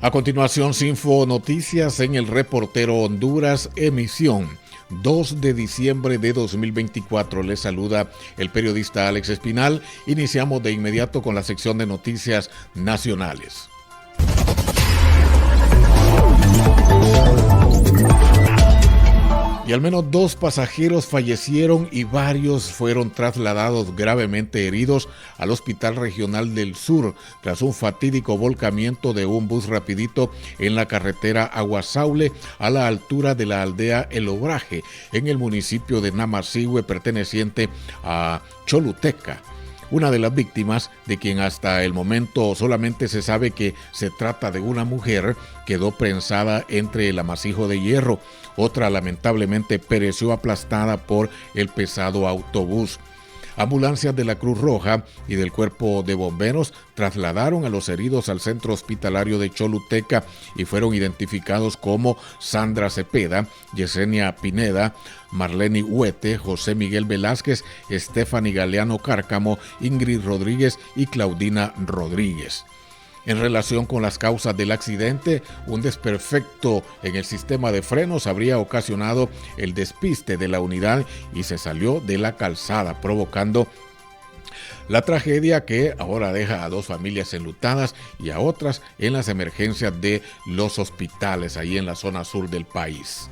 A continuación, Sinfo Noticias en el Reportero Honduras, emisión 2 de diciembre de 2024. Les saluda el periodista Alex Espinal. Iniciamos de inmediato con la sección de noticias nacionales. Y al menos 2 pasajeros fallecieron y varios fueron trasladados gravemente heridos al Hospital Regional del Sur tras un fatídico volcamiento de un bus rapidito en la carretera Aguasaule a la altura de la aldea El Obraje en el municipio de Namasihue perteneciente a Choluteca. Una de las víctimas, de quien hasta el momento solamente se sabe que se trata de una mujer, quedó prensada entre el amasijo de hierro. Otra lamentablemente pereció aplastada por el pesado autobús. Ambulancias de la Cruz Roja y del Cuerpo de Bomberos trasladaron a los heridos al centro hospitalario de Choluteca y fueron identificados como Sandra Cepeda, Yesenia Pineda, Marlene Huete, José Miguel Velázquez, Stephanie Galeano Cárcamo, Ingrid Rodríguez y Claudina Rodríguez. En relación con las causas del accidente, un desperfecto en el sistema de frenos habría ocasionado el despiste de la unidad y se salió de la calzada, provocando la tragedia que ahora deja a 2 familias enlutadas y a otras en las emergencias de los hospitales, ahí en la zona sur del país.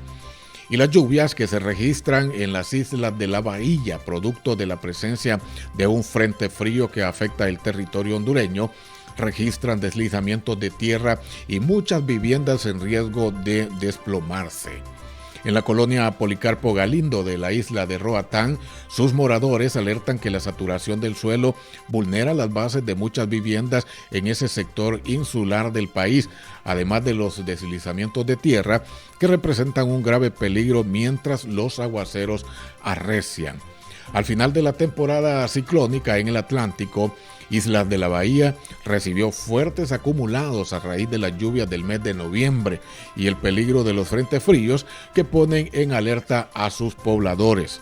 Y las lluvias que se registran en las islas de la Bahía, producto de la presencia de un frente frío que afecta el territorio hondureño, registran deslizamientos de tierra y muchas viviendas en riesgo de desplomarse. En la colonia Policarpo Galindo de la isla de Roatán, sus moradores alertan que la saturación del suelo vulnera las bases de muchas viviendas en ese sector insular del país, además de los deslizamientos de tierra que representan un grave peligro mientras los aguaceros arrecian. Al final de la temporada ciclónica en el Atlántico, Islas de la Bahía recibió fuertes acumulados a raíz de las lluvias del mes de noviembre y el peligro de los frentes fríos que ponen en alerta a sus pobladores.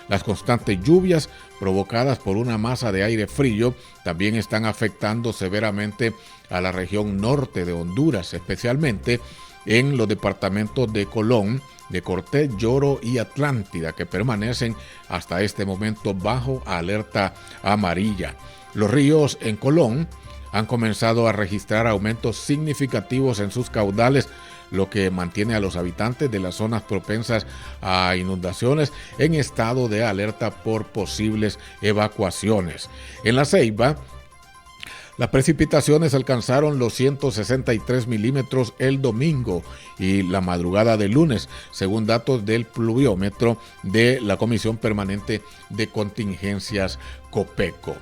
Las constantes lluvias provocadas por una masa de aire frío también están afectando severamente a la región norte de Honduras, especialmente en los departamentos de Colón, de Cortés, Lloro y Atlántida, que permanecen hasta este momento bajo alerta amarilla. Los ríos en Colón han comenzado a registrar aumentos significativos en sus caudales, lo que mantiene a los habitantes de las zonas propensas a inundaciones en estado de alerta por posibles evacuaciones. En La Ceiba, las precipitaciones alcanzaron los 163 milímetros el domingo y la madrugada del lunes, según datos del pluviómetro de la Comisión Permanente de Contingencias COPECO.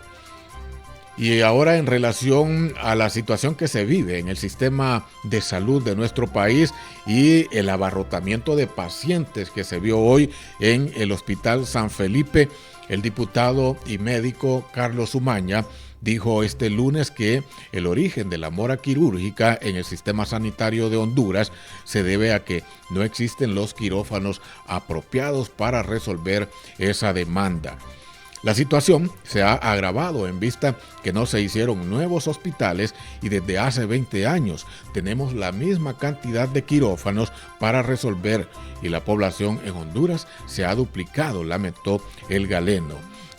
Y ahora en relación a la situación que se vive en el sistema de salud de nuestro país y el abarrotamiento de pacientes que se vio hoy en el Hospital San Felipe, el diputado y médico Carlos Umaña dijo este lunes que el origen de la mora quirúrgica en el sistema sanitario de Honduras se debe a que no existen los quirófanos apropiados para resolver esa demanda. La situación se ha agravado en vista que no se hicieron nuevos hospitales y desde hace 20 años tenemos la misma cantidad de quirófanos para resolver y la población en Honduras se ha duplicado, lamentó el galeno.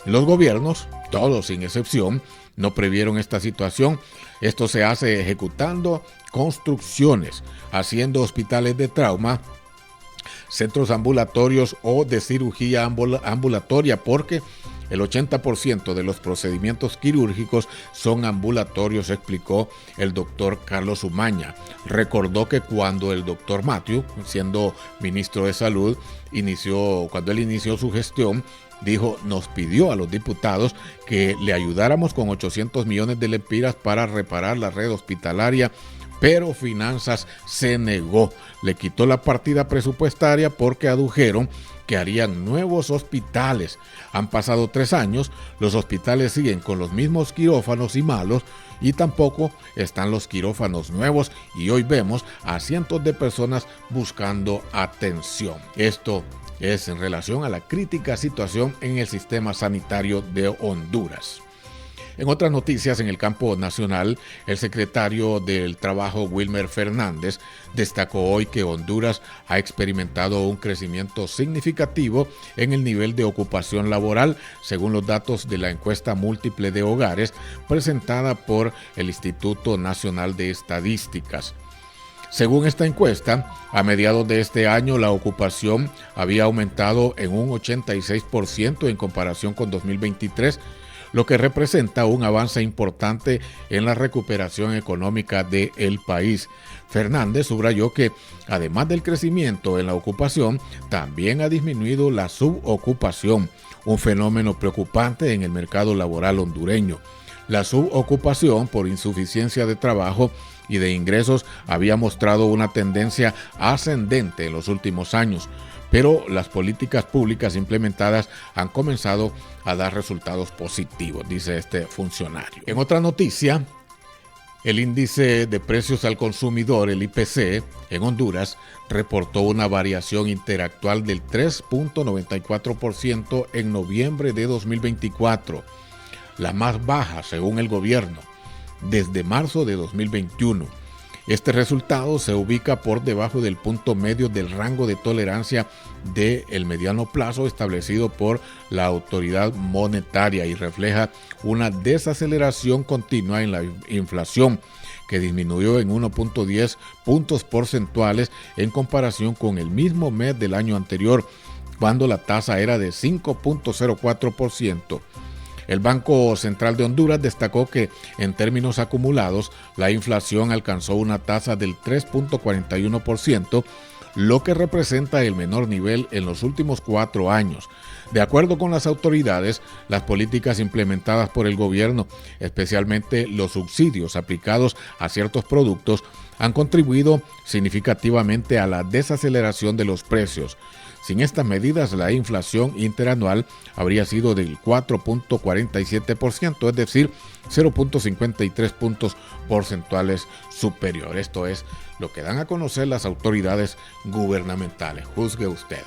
Los gobiernos, todos sin excepción, no previeron esta situación. Esto se hace ejecutando construcciones, haciendo hospitales de trauma, centros ambulatorios o de cirugía ambulatoria, porque el 80% de los procedimientos quirúrgicos son ambulatorios, explicó el doctor Carlos Umaña. Recordó que cuando el doctor Matthew, siendo ministro de Salud, cuando él inició su gestión, nos pidió a los diputados que le ayudáramos con 800 millones de lempiras para reparar la red hospitalaria, pero Finanzas se negó. Le quitó la partida presupuestaria porque adujeron que harían nuevos hospitales. Han pasado 3 años, los hospitales siguen con los mismos quirófanos y malos, y tampoco están los quirófanos nuevos, y hoy vemos a cientos de personas buscando atención. Esto es en relación a la crítica situación en el sistema sanitario de Honduras. En otras noticias, en el campo nacional, el secretario del Trabajo, Wilmer Fernández, destacó hoy que Honduras ha experimentado un crecimiento significativo en el nivel de ocupación laboral, según los datos de la encuesta múltiple de hogares presentada por el Instituto Nacional de Estadísticas. Según esta encuesta, a mediados de este año la ocupación había aumentado en un 86% en comparación con 2023, lo que representa un avance importante en la recuperación económica del país. Fernández subrayó que, además del crecimiento en la ocupación, también ha disminuido la subocupación, un fenómeno preocupante en el mercado laboral hondureño. La subocupación por insuficiencia de trabajo y de ingresos había mostrado una tendencia ascendente en los últimos años, pero las políticas públicas implementadas han comenzado a dar resultados positivos, dice este funcionario. En otra noticia, el índice de precios al consumidor, el IPC, en Honduras, reportó una variación interanual del 3.94% en noviembre de 2024, la más baja, según el gobierno, desde marzo de 2021. Este resultado se ubica por debajo del punto medio del rango de tolerancia del mediano plazo establecido por la autoridad monetaria y refleja una desaceleración continua en la inflación, que disminuyó en 1.10 puntos porcentuales en comparación con el mismo mes del año anterior, cuando la tasa era de 5.04%. El Banco Central de Honduras destacó que, en términos acumulados, la inflación alcanzó una tasa del 3.41%, lo que representa el menor nivel en los últimos 4 años. De acuerdo con las autoridades, las políticas implementadas por el gobierno, especialmente los subsidios aplicados a ciertos productos, han contribuido significativamente a la desaceleración de los precios. Sin estas medidas, la inflación interanual habría sido del 4.47%, es decir, 0.53 puntos porcentuales superior. Esto es lo que dan a conocer las autoridades gubernamentales. Juzgue usted.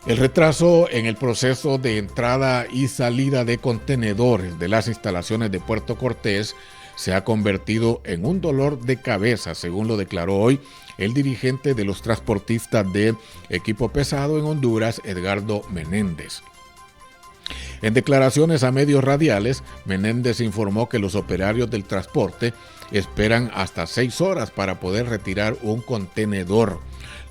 El retraso en el proceso de entrada y salida de contenedores de las instalaciones de Puerto Cortés se ha convertido en un dolor de cabeza, según lo declaró hoy el dirigente de los transportistas de equipo pesado en Honduras, Edgardo Menéndez. En declaraciones a medios radiales, Menéndez informó que los operarios del transporte esperan hasta 6 horas para poder retirar un contenedor,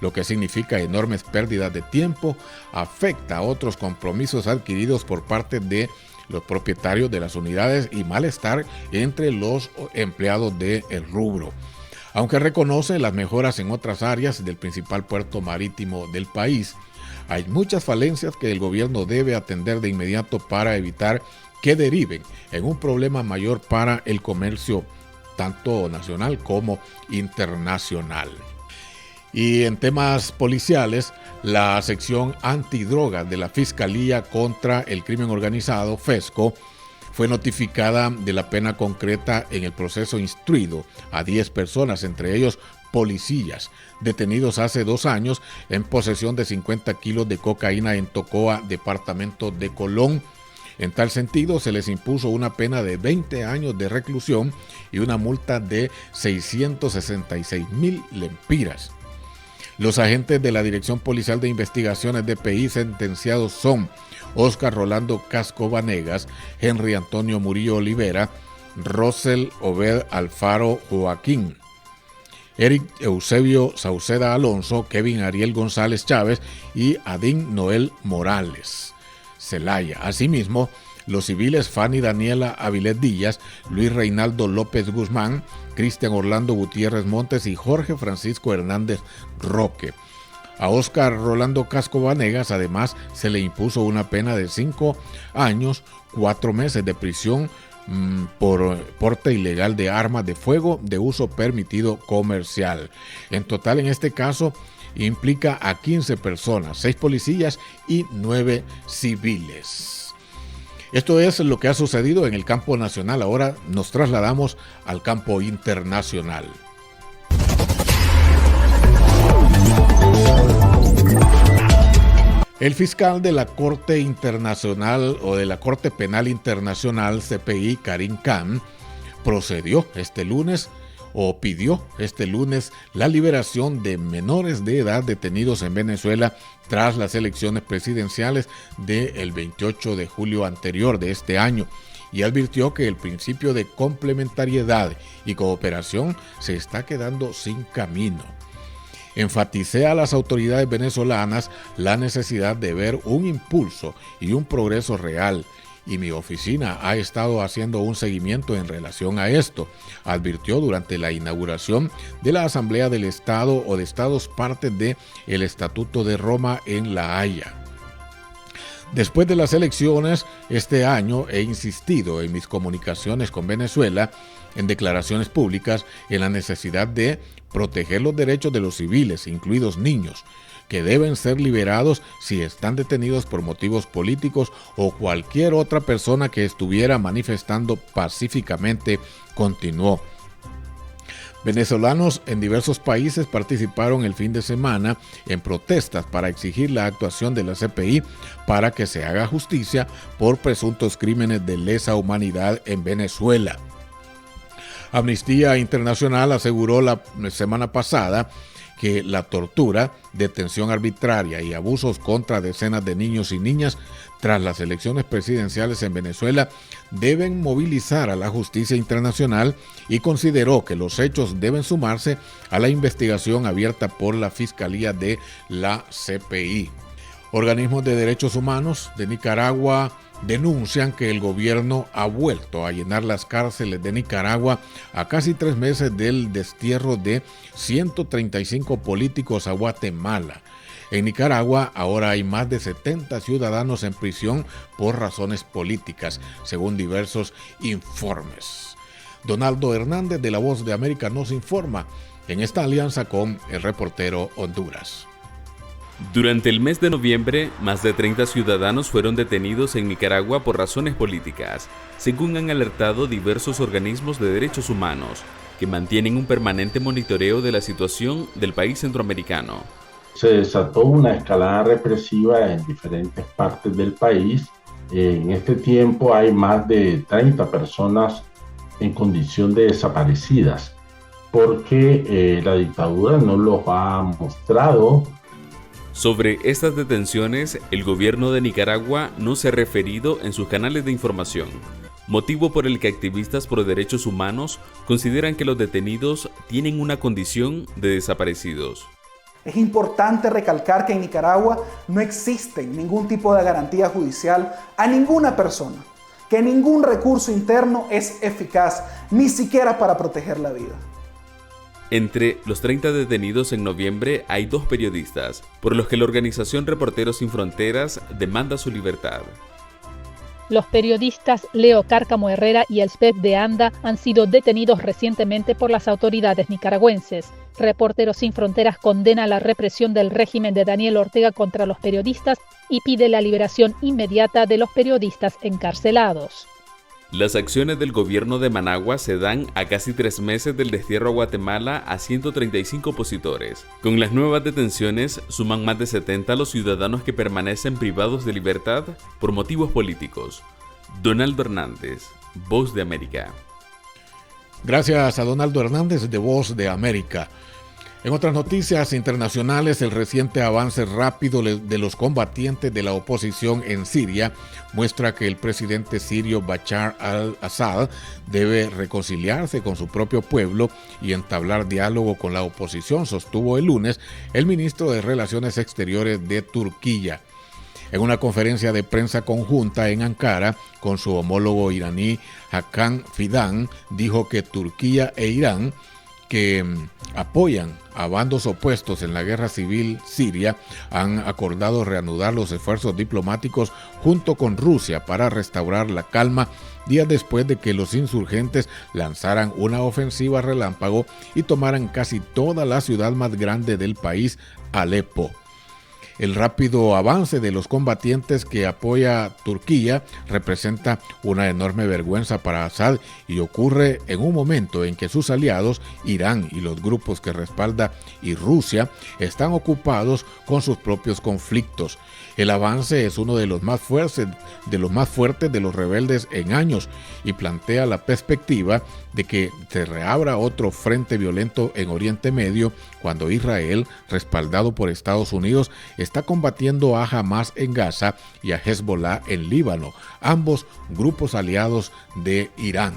lo que significa enormes pérdidas de tiempo, afecta a otros compromisos adquiridos por parte de los propietarios de las unidades y malestar entre los empleados del rubro. Aunque reconoce las mejoras en otras áreas del principal puerto marítimo del país, hay muchas falencias que el gobierno debe atender de inmediato para evitar que deriven en un problema mayor para el comercio, tanto nacional como internacional. Y en temas policiales, la sección antidroga de la Fiscalía contra el Crimen Organizado, FESCO, fue notificada de la pena concreta en el proceso instruido a 10 personas, entre ellos policías, detenidos hace 2 años en posesión de 50 kilos de cocaína en Tocoa, departamento de Colón. En tal sentido, se les impuso una pena de 20 años de reclusión y una multa de 666,000 lempiras. Los agentes de la Dirección Policial de Investigaciones DPI sentenciados son Óscar Rolando Casco Vanegas, Henry Antonio Murillo Olivera, Rosel Obed Alfaro Joaquín, Eric Eusebio Sauceda Alonso, Kevin Ariel González Chávez y Adín Noel Morales Celaya. Asimismo, los civiles Fanny Daniela Avilés Díaz, Luis Reinaldo López Guzmán, Cristian Orlando Gutiérrez Montes y Jorge Francisco Hernández Roque. A Óscar Rolando Casco Vanegas, además, se le impuso una pena de 5 años, 4 meses de prisión por porte ilegal de armas de fuego de uso permitido comercial. En total, en este caso, implica a 15 personas, 6 policías y 9 civiles. Esto es lo que ha sucedido en el campo nacional. Ahora nos trasladamos al campo internacional. El fiscal de la Corte Internacional o de la Corte Penal Internacional, CPI, Karim Khan, pidió este lunes la liberación de menores de edad detenidos en Venezuela tras las elecciones presidenciales del 28 de julio anterior de este año, y advirtió que el principio de complementariedad y cooperación se está quedando sin camino. Enfaticé a las autoridades venezolanas la necesidad de ver un impulso y un progreso real, y mi oficina ha estado haciendo un seguimiento en relación a esto, advirtió durante la inauguración de la Asamblea del Estado o de Estados parte del Estatuto de Roma en La Haya. Después de las elecciones este año he insistido en mis comunicaciones con Venezuela, en declaraciones públicas, en la necesidad de proteger los derechos de los civiles, incluidos niños, que deben ser liberados si están detenidos por motivos políticos o cualquier otra persona que estuviera manifestando pacíficamente, continuó. Venezolanos en diversos países participaron el fin de semana en protestas para exigir la actuación de la CPI para que se haga justicia por presuntos crímenes de lesa humanidad en Venezuela. Amnistía Internacional aseguró la semana pasada que la tortura, detención arbitraria y abusos contra decenas de niños y niñas tras las elecciones presidenciales en Venezuela deben movilizar a la justicia internacional, y consideró que los hechos deben sumarse a la investigación abierta por la Fiscalía de la CPI. Organismos de derechos humanos de Nicaragua denuncian que el gobierno ha vuelto a llenar las cárceles de Nicaragua a casi 3 meses del destierro de 135 políticos a Guatemala. En Nicaragua ahora hay más de 70 ciudadanos en prisión por razones políticas, según diversos informes. Donaldo Hernández de La Voz de América nos informa en esta alianza con el reportero Honduras. Durante el mes de noviembre, más de 30 ciudadanos fueron detenidos en Nicaragua por razones políticas, según han alertado diversos organismos de derechos humanos, que mantienen un permanente monitoreo de la situación del país centroamericano. Se desató una escalada represiva en diferentes partes del país. En este tiempo hay más de 30 personas en condición de desaparecidas, porque la dictadura no los ha mostrado. Sobre estas detenciones, el gobierno de Nicaragua no se ha referido en sus canales de información, motivo por el que activistas por derechos humanos consideran que los detenidos tienen una condición de desaparecidos. Es importante recalcar que en Nicaragua no existe ningún tipo de garantía judicial a ninguna persona, que ningún recurso interno es eficaz, ni siquiera para proteger la vida. Entre los 30 detenidos en noviembre hay 2 periodistas, por los que la organización Reporteros Sin Fronteras demanda su libertad. Los periodistas Leo Cárcamo Herrera y Elspeth de Anda han sido detenidos recientemente por las autoridades nicaragüenses. Reporteros Sin Fronteras condena la represión del régimen de Daniel Ortega contra los periodistas y pide la liberación inmediata de los periodistas encarcelados. Las acciones del gobierno de Managua se dan a casi 3 meses del destierro a Guatemala a 135 opositores. Con las nuevas detenciones, suman más de 70 los ciudadanos que permanecen privados de libertad por motivos políticos. Donaldo Hernández, Voz de América. Gracias a Donaldo Hernández de Voz de América. En otras noticias internacionales, el reciente avance rápido de los combatientes de la oposición en Siria muestra que el presidente sirio Bashar al-Assad debe reconciliarse con su propio pueblo y entablar diálogo con la oposición, sostuvo el lunes el ministro de Relaciones Exteriores de Turquía. En una conferencia de prensa conjunta en Ankara con su homólogo iraní Hakan Fidan, dijo que Turquía e Irán, que apoyan a bandos opuestos en la guerra civil siria, han acordado reanudar los esfuerzos diplomáticos junto con Rusia para restaurar la calma días después de que los insurgentes lanzaran una ofensiva relámpago y tomaran casi toda la ciudad más grande del país, Alepo. El rápido avance de los combatientes que apoya Turquía representa una enorme vergüenza para Assad y ocurre en un momento en que sus aliados, Irán y los grupos que respalda y Rusia, están ocupados con sus propios conflictos. El avance es uno de los más fuertes de los rebeldes en años y plantea la perspectiva de que se reabra otro frente violento en Oriente Medio cuando Israel, respaldado por Estados Unidos, está combatiendo a Hamas en Gaza y a Hezbollah en Líbano, ambos grupos aliados de Irán.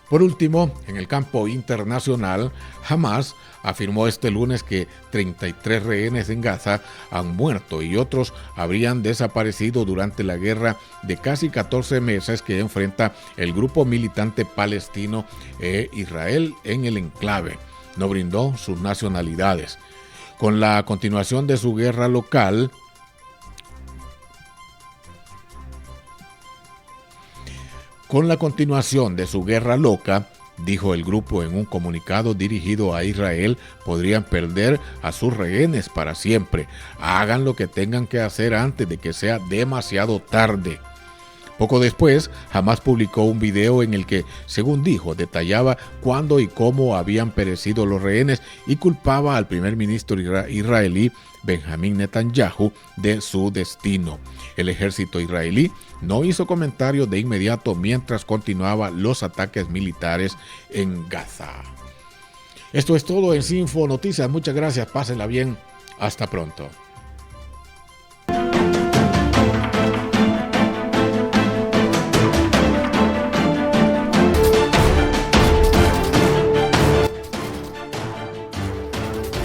Por último, en el campo internacional, Hamas afirmó este lunes que 33 rehenes en Gaza han muerto y otros habrían desaparecido durante la guerra de casi 14 meses que enfrenta el grupo militante palestino e Israel en el enclave. No brindó sus nacionalidades. Con la continuación de su guerra local, dijo el grupo en un comunicado dirigido a Israel, podrían perder a sus rehenes para siempre. Hagan lo que tengan que hacer antes de que sea demasiado tarde. Poco después, Hamas publicó un video en el que, según dijo, detallaba cuándo y cómo habían perecido los rehenes y culpaba al primer ministro israelí Benjamín Netanyahu de su destino. El ejército israelí no hizo comentarios de inmediato mientras continuaban los ataques militares en Gaza. Esto es todo en Sinfo Noticias. Muchas gracias, pásenla bien. Hasta pronto.